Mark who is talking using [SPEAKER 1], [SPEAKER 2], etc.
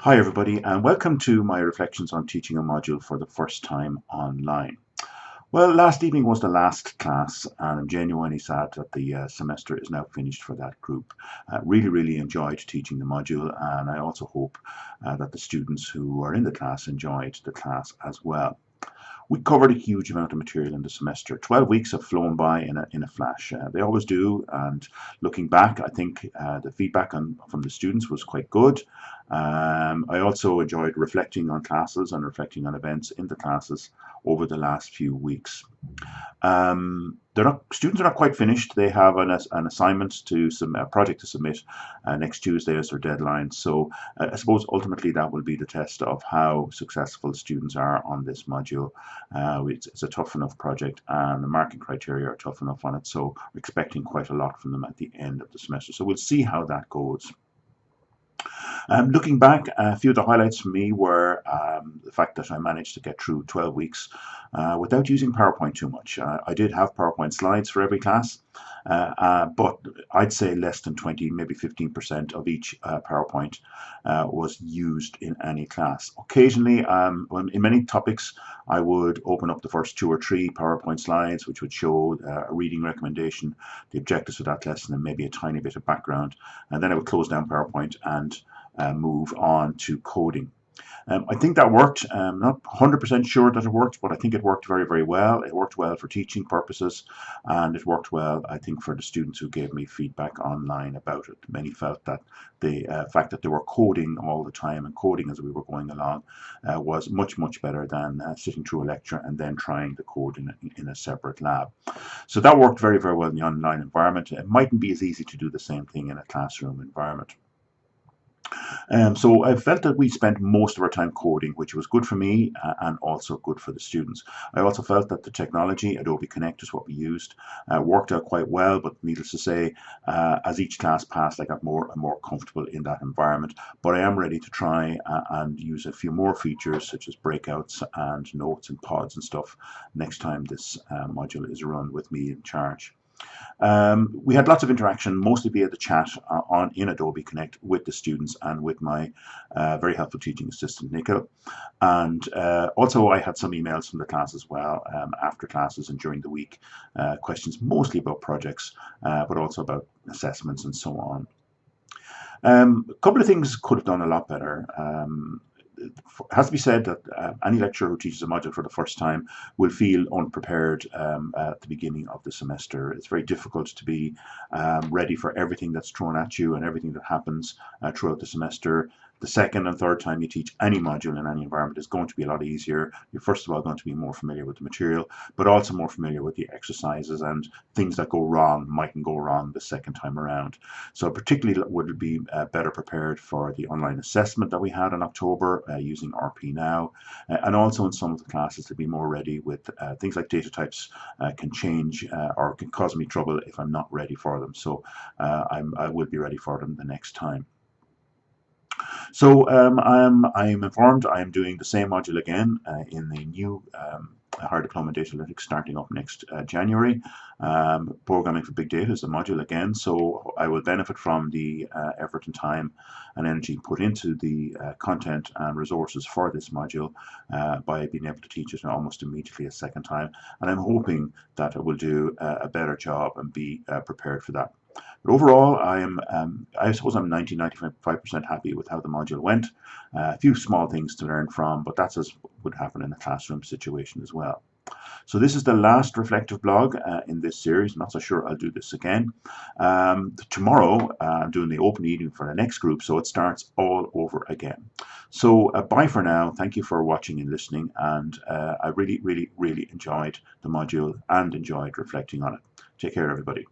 [SPEAKER 1] Hi everybody, and welcome to my reflections on teaching a module for the first time online. Well, last evening was the last class, and I'm genuinely sad that the semester is now finished for that group. Really enjoyed teaching the module, and I also hope that the students who are in the class enjoyed the class as well. We covered a huge amount of material in the semester. 12 weeks have flown by in a flash. They always do. And looking back, I think the feedback from the students was quite good. I also enjoyed reflecting on classes and reflecting on events in the classes over the last few weeks. Students are not quite finished. They have an assignment to submit, a project to submit next Tuesday as their deadline. So I suppose ultimately that will be the test of how successful students are on this module. It's a tough enough project, and the marking criteria are tough enough on it. So we're expecting quite a lot from them at the end of the semester. So we'll see how that goes. Looking back, a few of the highlights for me were the fact that I managed to get through 12 weeks without using PowerPoint too much. I did have PowerPoint slides for every class, but I'd say less than 20, maybe 15% of each PowerPoint was used in any class. Occasionally, in many topics, I would open up the first 2 or 3 PowerPoint slides, which would show a reading recommendation, the objectives of that lesson, and maybe a tiny bit of background. And then I would close down PowerPoint and move on to coding. I think that worked. I'm not 100% sure that it worked, but I think it worked very well. It worked well for teaching purposes, and it worked well, I think, for the students who gave me feedback online about it. Many felt that the fact that they were coding all the time and coding as we were going along was much better than sitting through a lecture and then trying the code in a separate lab. So that worked very well in the online environment. It mightn't be as easy to do the same thing in a classroom environment. So I felt that we spent most of our time coding, which was good for me and also good for the students. I also felt that the technology, Adobe Connect is what we used, worked out quite well, but needless to say, as each class passed, I got more and more comfortable in that environment. But I am ready to try and use a few more features such as breakouts and notes and pods and stuff next time this module is run with me in charge. We had lots of interaction, mostly via the chat in Adobe Connect with the students and with my very helpful teaching assistant, Nicola. And also I had some emails from the class as well after classes and during the week, questions mostly about projects, but also about assessments and so on. A couple of things could have done a lot better. It has to be said that any lecturer who teaches a module for the first time will feel unprepared at the beginning of the semester. It's very difficult to be ready for everything that's thrown at you and everything that happens throughout the semester. The second and third time you teach any module in any environment is going to be a lot easier. You're first of all going to be more familiar with the material, but also more familiar with the exercises, and things that go wrong mightn't go wrong the second time around. So particularly would be better prepared for the online assessment that we had in October using RP Now, and also in some of the classes to be more ready with things like data types can change or can cause me trouble if I'm not ready for them. So I will be ready for them the next time. So I'm informed I am doing the same module again in the new higher diploma data analytics starting up next January. Programming for big data is a module again, so I will benefit from the effort and time and energy put into the content and resources for this module by being able to teach it almost immediately a second time, and I'm hoping that I will do a better job and be prepared for that. But overall, I suppose I'm 90–95% happy with how the module went. A few small things to learn from, but that's as would happen in a classroom situation as well. So this is the last reflective blog in this series. I'm not so sure I'll do this again. Tomorrow, I'm doing the open evening for the next group, so it starts all over again. So bye for now. Thank you for watching and listening, and I really enjoyed the module and enjoyed reflecting on it. Take care, everybody.